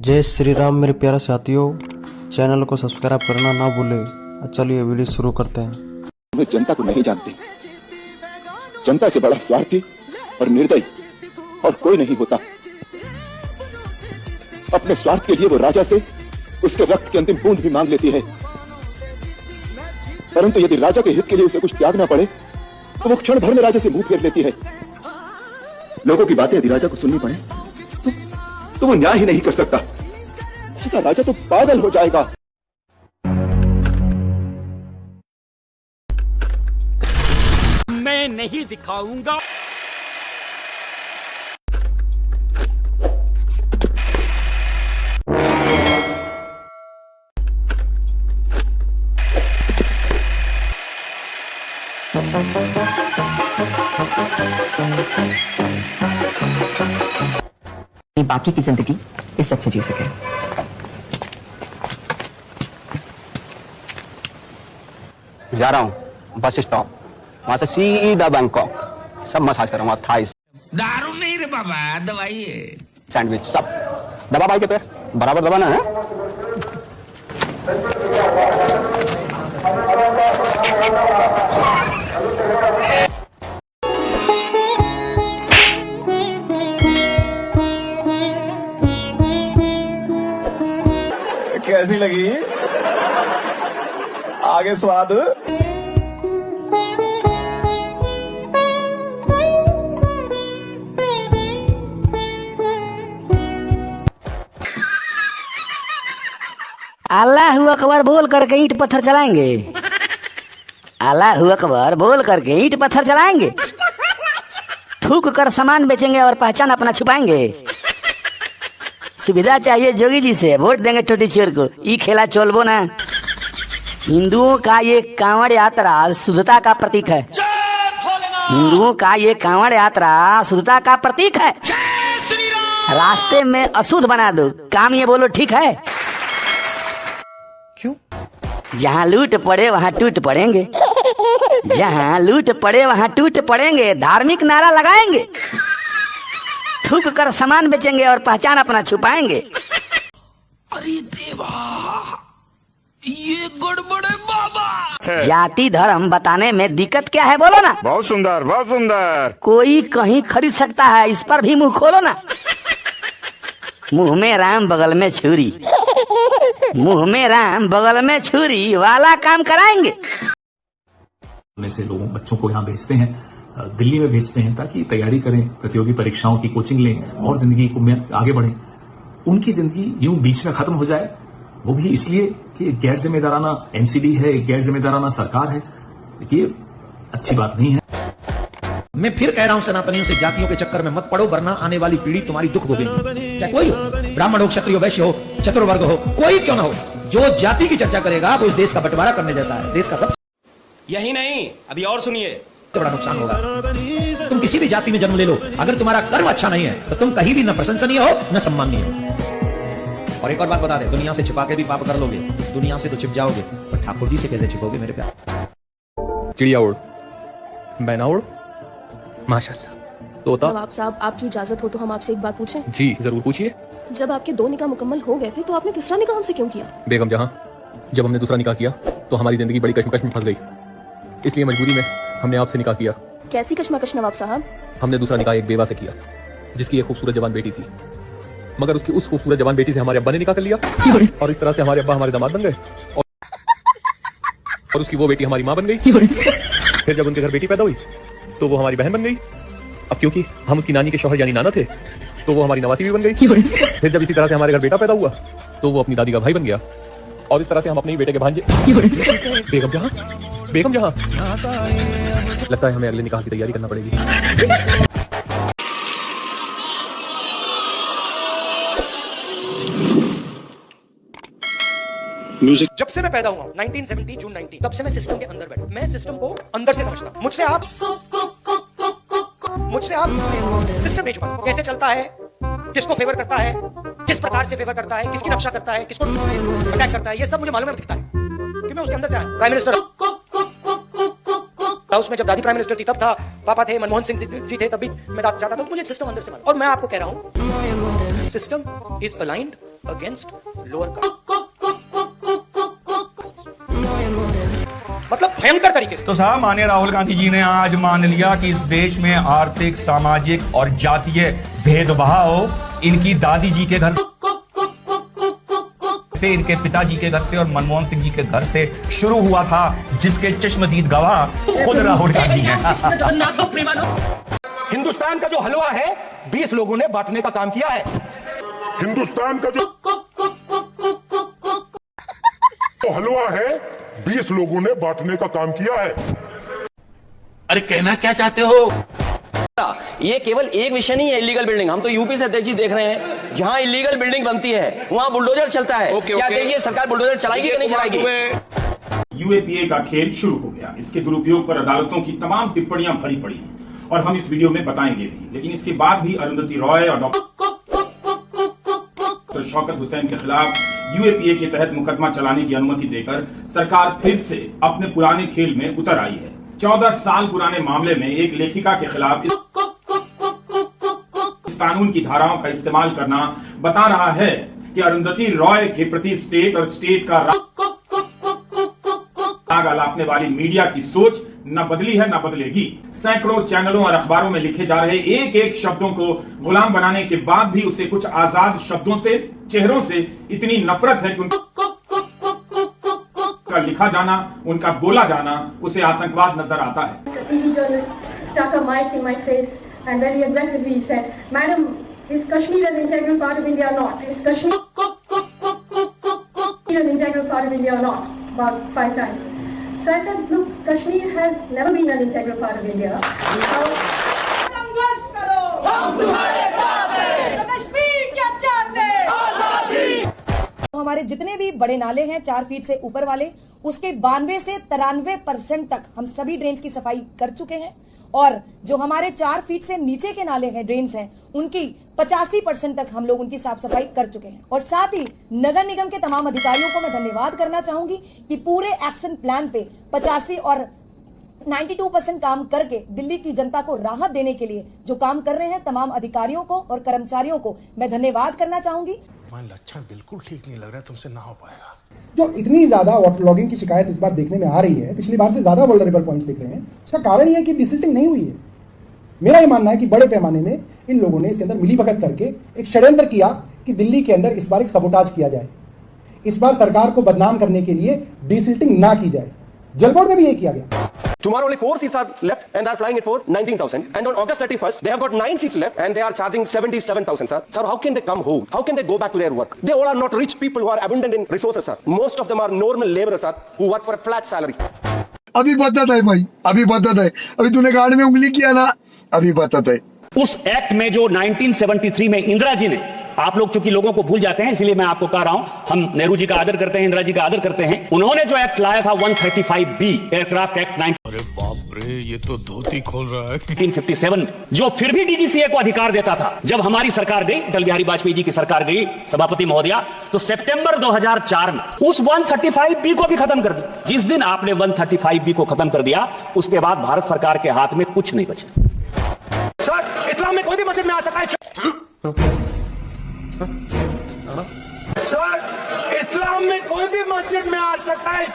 जय श्री राम मेरे प्यारे साथियों, चैनल को सब्सक्राइब करना ना भूले। चलिए वीडियो शुरू करते हैं। हम इस जनता को नहीं जानते। जनता से बड़ा स्वार्थी और निर्दयी और कोई नहीं होता। अपने स्वार्थ के लिए वो राजा से उसके रक्त की अंतिम बूंद भी मांग लेती है, परंतु यदि राजा के हित के लिए उसे कुछ त्यागना पड़े तो वो क्षण भर में राजा से मुंह फेर लेती है। लोगों की बातें यदि राजा को सुननी पड़े तो वो न्याय ही नहीं कर सकता। ऐसा राजा तो पागल हो जाएगा। मैं नहीं दिखाऊंगा। बाकी की जिंदगी इज्जत से जी सके। जा रहा हूँ बस स्टॉप, वहां से सीधा बैंकॉक। सब मसाज करूंगा, थाइस। दारू नहीं रे बाबा, दवाई है। सैंडविच सब दबा भाई के पैर, बराबर दबाना है। कैसी लगी? आगे स्वाद। अल्लाह अकबर बोल करके ईंट पत्थर चलाएंगे। अल्लाह अकबर बोल करके ईंट पत्थर चलाएंगे। थूक कर सामान बेचेंगे और पहचान अपना छुपाएंगे। सुविधा चाहिए जोगी जी से, वोट देंगे टोटी चोर को। ई खेला चोलबो ना। हिंदुओं का ये कांवड़ यात्रा शुद्धता का प्रतीक है। हिंदुओं का ये कांवड़ यात्रा शुद्धता का प्रतीक है। रास्ते में अशुद्ध बना दो, काम ये बोलो ठीक है। क्यों? जहाँ लूट पड़े वहाँ टूट पड़ेंगे। जहाँ लूट पड़े वहाँ टूट पड़ेंगे। धार्मिक नारा लगाएंगे। थूक कर सामान बेचेंगे और पहचान अपना छुपाएंगे। अरे देवा, ये गड़बड़ है बाबा। जाति धर्म बताने में दिक्कत क्या है बोलो ना। बहुत सुंदर, बहुत सुंदर। कोई कहीं खरीद सकता है, इस पर भी मुंह खोलो ना। मुंह में राम बगल में छुरी, मुंह में राम बगल में छुरी वाला काम कराएंगे। में से लोगों बच्चों को यहाँ भेजते हैं, दिल्ली में भेजते हैं ताकि तैयारी करें, प्रतियोगी परीक्षाओं की कोचिंग लें और जिंदगी को में आगे बढ़ें। उनकी जिंदगी यूं बीच में खत्म हो जाए, वो भी इसलिए कि गैर जिम्मेदाराना एनसीडी है, गैर जिम्मेदाराना सरकार है। ये अच्छी बात नहीं है। मैं फिर कह रहा हूं सनातनियों से, जातियों के चक्कर में मत पड़ो, वरना आने वाली पीढ़ी तुम्हारी दुख भोगेगी। चाहे कोई हो, ब्राह्मण हो, क्षत्रिय हो, वैश्य हो, चतुर्वर्ग हो, कोई क्यों ना हो, जो जाति की चर्चा करेगा वो इस देश का बंटवारा करने जैसा है। देश का सबसे यही नहीं, अभी और सुनिए, बड़ा नुकसान होगा। तुम किसी भी जाति में जन्म ले लो, अगर तुम्हारा कर्म अच्छा नहीं है तो तुम कहीं भी न प्रशंसनीय हो न सम्माननीय हो। और एक और बात बता दे, दुनिया से छिपा के भी पाप कर लोगे, दुनिया से तो छिप जाओगे, पर ठाकुर जी से कैसे छिपोगे मेरे प्यार? चिड़िया उड़, मैना उड़, माशाल्लाह। तोता। नवाब साहब, आपकी इजाजत हो तो हम आपसे एक बात पूछें? जी जरूर पूछिए। जब आपके 2 निकाह मुकम्मल हो गए थे तो आपने तीसरा निकाह हमसे क्यों किया? बेगम जहां, जब हमने दूसरा निकाह किया तो हमारी जिंदगी बड़ी कश्मकश में फंस गई, इसलिए मजबूरी में हमने आपसे निकाह किया। कैसी कश्मकश नवाब साहब? हमने दूसरा निकाह एक बेवा से किया जिसकी एक खूबसूरत जवान बेटी थी, मगर उसकी उस खूबसूरत जवान बेटी से हमारे अब्बा ने निकाह कर लिया और इस तरह से हमारे अब्बा हमारे दामाद बन गए और उसकी वो बेटी हमारी माँ बन गई। फिर जब उनके घर बेटी पैदा हुई तो वो हमारी बहन बन गई। अब क्योंकि हम उसकी नानी के शौहर यानी नाना थे तो वो हमारी नवासी भी बन गई। फिर जब इसी तरह से हमारे घर बेटा पैदा हुआ तो वो अपनी दादी का भाई बन गया और इस तरह से हम अपने ही बेटे के भांजे। बेगम जहां, बेगम जहां, लगता है हमें अगले निकाह की तैयारी करना पड़ेगी। म्यूजिक। जब से मैं पैदा हुआ हूं 1970 जून 19, तब से मैं सिस्टम के अंदर बैठा। मैं सिस्टम को अंदर से समझता हूं। मुझसे आप सिस्टम नहीं छुपा सकते। कैसे चलता है, किसको फेवर करता है, किस प्रकार से फेवर करता है, किसकी रक्षा करता है, किसको अटैक करता है, ये सब मुझे मालूम है, दिखता है कि मैं उसके अंदर से आया। प्राइम मिनिस्टर हाउस में जब दादी प्राइम मिनिस्टर थी तब था, पापा थे, मनमोहन सिंह जी थे, तब भी मैं जाता था, तो मुझे सिस्टम अंदर से मालूम। और मैं आपको कह रहा हूं system is aligned against lower caste, मतलब भयंकर तरीके से। तो साहब माननीय राहुल गांधी जी ने आज मान लिया कि इस देश में आर्थिक, सामाजिक और जातीय भेदभाव इनकी दादी जी के घर से, इनके पिताजी के घर से और मनमोहन सिंह जी के घर से शुरू हुआ था, जिसके चश्मदीद गवाह खुद राहुल गांधी हैं। हिंदुस्तान का जो हलवा है 20 लोगों ने बांटने का काम किया है। हिंदुस्तान का जो हलवा है 20 लोगों ने बांटने का काम किया है। अरे कहना क्या चाहते हो? ये केवल एक विषय नहीं है इलीगल बिल्डिंग। हम तो यूपी से अध्यक्ष जी देख रहे हैं, जहां इलीगल बिल्डिंग बनती है वहां बुलडोजर चलता है। क्या देखिए सरकार बुलडोजर चलाएगी कि नहीं चलाएगी? यूएपीए का खेल शुरू हो गया। इसके दुरुपयोग पर अदालतों की तमाम टिप्पणियां भरी पड़ी हैं और हम इस वीडियो में बताएंगे भी। लेकिन इसके बाद भी अरुंधति रॉय और डॉक्टर शौकत हुसैन के खिलाफ यूएपीए के तहत मुकदमा चलाने की अनुमति देकर सरकार फिर से अपने पुराने खेल में उतर आई है। 14 साल पुराने मामले में एक लेखिका के खिलाफ इस कानून की धाराओं का इस्तेमाल करना बता रहा है कि अरुंधति रॉय के प्रति स्टेट और स्टेट का राग अलापने वाली मीडिया की सोच न बदली है न बदलेगी। सैकड़ों चैनलों और अखबारों में लिखे जा रहे एक एक शब्दों को गुलाम बनाने के बाद भी उसे कुछ आजाद शब्दों से, चेहरों से इतनी नफरत है कि उनका लिखा जाना, उनका बोला जाना उसे आतंकवाद नजर आता है। And very aggressively he said, "Madam, is Kashmir an integral part of India or not? Is Kashmir an integral part of India or not?" About 5 times. So I said, "Look, Kashmir has never been an integral part of India." संघर्ष करो, हम तुम्हारे साथ हैं। तो कश्मीर क्या चाहते हैं? आजादी। हमारे जितने भी बड़े नाले हैं 4 फीट से ऊपर वाले, उसके 92 से 93% तक हम सभी ड्रेन्स की सफाई कर चुके हैं। और जो हमारे 4 फीट से नीचे के नाले हैं, ड्रेन्स हैं, उनकी 85% तक हम लोग उनकी साफ सफाई कर चुके हैं। और साथ ही नगर निगम के तमाम अधिकारियों को मैं धन्यवाद करना चाहूंगी कि पूरे एक्शन प्लान पे 85 और 92% काम करके दिल्ली की जनता को राहत देने के लिए जो काम कर रहे हैं, तमाम अधिकारियों को और कर्मचारियों को मैं धन्यवाद करना चाहूंगी। लक्षण बिल्कुल ठीक नहीं लग रहा है, तुमसे ना हो पाएगा। जो इतनी ज्यादा वाटर लॉगिंग की शिकायत इस बार देखने में आ रही है, पिछली बार से ज्यादा वल्नरेबल पॉइंट्स दिख रहे हैं, उसका कारण यह है कि डिसिल्टिंग नहीं हुई है। मेरा ये मानना है कि बड़े पैमाने में इन लोगों ने इसके अंदर मिलीभगत करके एक षड्यंत्र किया कि दिल्ली के अंदर इस बार एक सबोटाज किया जाए, इस बार सरकार को बदनाम करने के लिए डिसिल्टिंग ना की जाए। जल बोर्ड में भी ये किया गया। Tomorrow only 4 seats are left and they are flying it for 19,000. And on August 31st, they have got 9 seats left and they are charging 77,000, sir. Sir, how can they come home? How can they go back to their work? They all are not rich people who are abundant in resources, sir. Most of them are normal laborers, sir, who work for a flat salary. अभी बदत है भाई, अभी बदत है। अभी तूने गाड़ में उंगली किया ना, अभी बदत है। उस एक्ट में जो 1973 में इंदिरा जी ने, आप लोग चूंकि लोगों को भूल जाते हैं इसलिए मैं आपको कह रहा हूं, हम नेहरू जी का आदर करते हैं, इंदिरा जी का आदर करते हैं। उन्होंने जो एक्ट लाया था 135B एयरक्राफ्ट एक्ट 9, अरे बाप रे, ये तो धोती खोल रहा है। 1957 में, जो फिर भी डीजीसीए को अधिकार देता था। जब हमारी सरकार गई, अटल बिहारी वाजपेयी जी की सरकार गई, सभापति महोदया, तो सितंबर 2004 में उस 135B को भी खत्म कर दिया। जिस दिन आपने 135B को खत्म कर दिया, उसके बाद भारत सरकार के हाथ में कुछ नहीं बचा। सर, इस्लाम में कोई भी मस्जिद में आ सकता है। सर, इस्लाम में कोई भी मस्जिद में आ सकता है।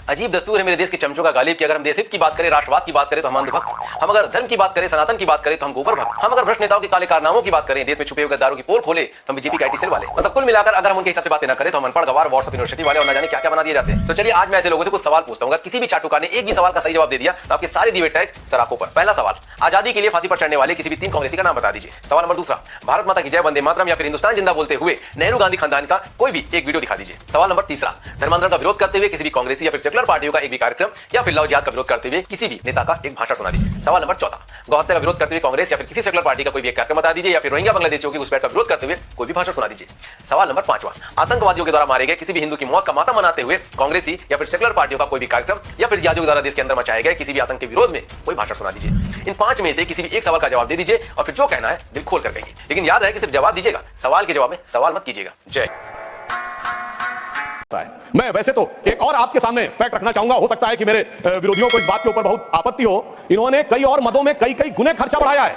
अजीब दस्तूर है मेरे देश के चमचों का गालिब कि अगर हम देश हित की बात करें, राष्ट्रवाद की बात करें तो हम अंधभक्त, हम अगर धर्म की बात करें, सनातन की बात करें तो हम गोबर भक्त, हम अगर भ्रष्ट नेताओं के काले कारनामों की बात करें, देश में छुपे हुए गद्दारों की पोल खोले तो हम बीजेपी के आईटी सेल वाले। मतलब कुल मिलाकर अगर हम उनके हिसाब से बातें ना करें तो हम अनपढ़ गवार व्हाट्सएप यूनिवर्सिटी वाले और ना जाने क्या क्या बना दिए जाते हैं। तो चलिए आज मैं ऐसे लोगों से कुछ सवाल पूछता हूं। अगर किसी भी चाटुकार ने एक भी सवाल का सही जवाब दे दिया तो आपके सारे दिए टैग सराखों पर। पहला सवाल, आजादी के लिए फांसी पर चढ़ने वाले किसी भी 3 कांग्रेसी का नाम बता दीजिए। सवाल नंबर दूसरा, भारत माता की जय, वंदे मातरम या फिर हिंदुस्तान जिंदा बोलते हुए नेहरू गांधी खानदान का कोई भी एक वीडियो दिखा दीजिए। सवाल नंबर तीसरा, धर्मांतरण का विरोध करते हुए किसी भी कांग्रेसी या फिर सेकुलर पार्टियों का एक भी कार्यक्रम या फिर लव जिहाद का विरोध करते हुए किसी भी नेता का एक भाषण सुना दीजिए। सवाल नंबर 14, गौहत्या का विरोध करते हुए कांग्रेस या फिर किसी सेकुलर पार्टी का कोई भी एक कार्यक्रम बता दीजिए या फिर रोहिंग्या बांग्लादेशियों की घुसपैठ का विरोध करते हुए कोई भी भाषण सुना दीजिए। सवाल नंबर 5वां, आतंकवादियों के द्वारा मारे गए किसी भी हिंदू की मौत का मातम मनाते हुए कांग्रेसी या फिर सेकुलर पार्टियों का कोई भी कार्यक्रम या फिर जिहादियों के द्वारा देश के अंदर मचाए गए किसी भी आतंक के विरोध में कोई भाषण सुना दीजिए। इन 5 में से किसी भी एक सवाल का जवाब दे दीजिए और फिर जो कहना है दिल खोल कर कहिए। लेकिन याद रहे कि सिर्फ जवाब दीजिएगा, सवाल के जवाब में सवाल मत कीजिएगा। जय मैं वैसे तो एक और आपके सामने फैक्ट रखना चाहूंगा, हो सकता है कि मेरे विरोधियों को इस बात के ऊपर बहुत आपत्ति हो, इन्होंने कई और मदों में कई गुने खर्चा बढ़ाया है।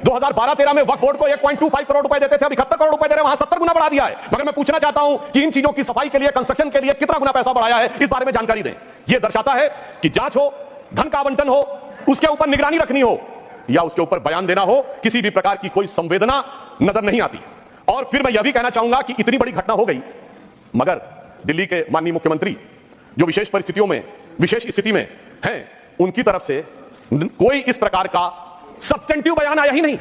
2012-13 में वक्फ बोर्ड को 1.25 करोड़ रुपए देते थे, अब 71 करोड़ रुपए दे रहे हैं, वहां 70 गुना बढ़ा दिया है। मगर मैं पूछना चाहता हूं कि इन चीजों की सफाई के लिए, कंस्ट्रक्शन के लिए कितना गुना पैसा बढ़ाया है, इस बारे में जानकारी दें। यह दर्शाता है कि जांच हो, धन का आवंटन हो, उसके ऊपर निगरानी रखनी हो या उसके ऊपर बयान देना हो, किसी भी प्रकार की कोई संवेदना नजर नहीं आती। और फिर मैं यह भी कहना चाहूंगा कि इतनी बड़ी घटना हो गई, मगर दिल्ली के माननीय मुख्यमंत्री जो विशेष परिस्थितियों में, विशेष स्थिति में हैं, उनकी तरफ से कोई इस प्रकार का सब्सटेंटिव बयान आया ही नहीं।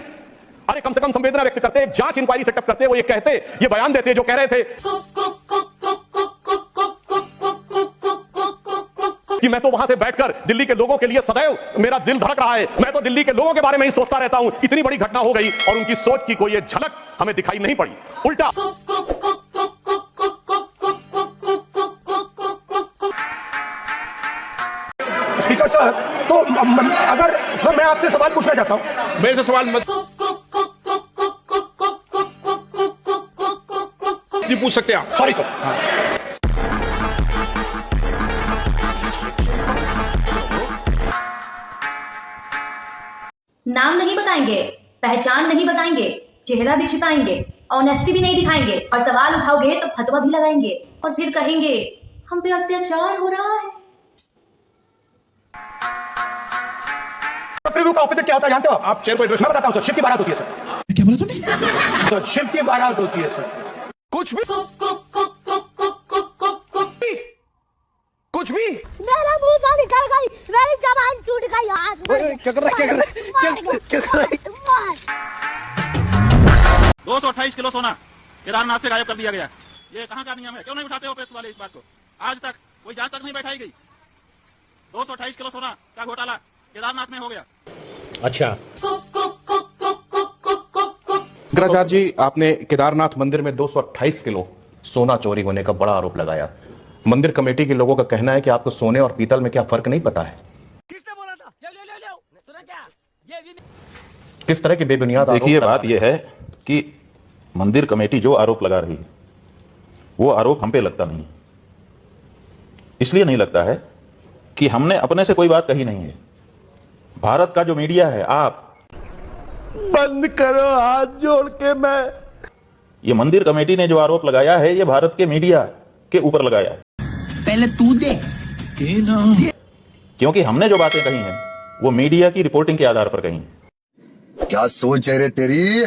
अरे कम से कम संवेदना व्यक्त करते, एक जांच इंक्वायरी सेटअप करते, वो ये कहते, ये बयान देते जो कह रहे थे कि मैं तो वहां से बैठकर दिल्ली के लोगों के लिए सदैव मेरा दिल धड़क रहा है, मैं तो दिल्ली के लोगों के बारे में ही सोचता रहता हूं। इतनी बड़ी घटना हो गई और उनकी सोच की कोई एक झलक हमें दिखाई नहीं पड़ी। उल्टा स्पीकर सर, तो अगर सर मैं आपसे सवाल पूछना चाहता हूं, मेरे से सवाल मत नहीं पूछ सकते आप। Sorry sir. नाम नहीं बताएंगे, पहचान नहीं बताएंगे, चेहरा भी छिपाएंगे, ऑनेस्टी भी नहीं दिखाएंगे और सवाल उठाओगे तो फतवा भी लगाएंगे और फिर कहेंगे हम पे अत्याचार हो रहा है। रिव्यू का ऑपोजिट क्या होता है जानते हो आप? चेयर को एड्रेस मैं बताता हूं सर, शिव की बारात होती है सर। क्या बोला तूने? सर शिव की बारात होती है सर। कुछ भी मेरा मुंह से निकल गई, मेरी जबान टूट गई। क्या कर रहा है? 228 किलो सोना केदारनाथ से गायब कर दिया गया। ये कहाँ का नियम है? क्यों नहीं उठाते हो प्रेस वाले इस बात को? आज तक कोई जांच तक नहीं बैठाई गई। 228 किलो सोना का घोटाला केदारनाथ में हो गया। अच्छा शंकराचार्य जी, आपने केदारनाथ मंदिर में 228 किलो सोना चोरी होने का बड़ा आरोप लगाया। मंदिर कमेटी के लोगों का कहना है कि आपको सोने और पीतल में क्या फर्क नहीं पता है। किस तरह की बेबुनियाद आरोप? देखिए, बात यह है कि मंदिर कमेटी जो आरोप लगा रही है वो आरोप हम पे लगता नहीं। इसलिए नहीं लगता है कि हमने अपने से कोई बात कही नहीं है। भारत का जो मीडिया है, आप बंद करो हाथ जोड़ के। मैं ये मंदिर कमेटी ने जो आरोप लगाया है ये भारत के मीडिया के ऊपर लगाया है। पहले तू दे क्योंकि हमने जो बातें कही हैं वो मीडिया की रिपोर्टिंग के आधार पर कही हैं। क्या सोच है रे तेरी?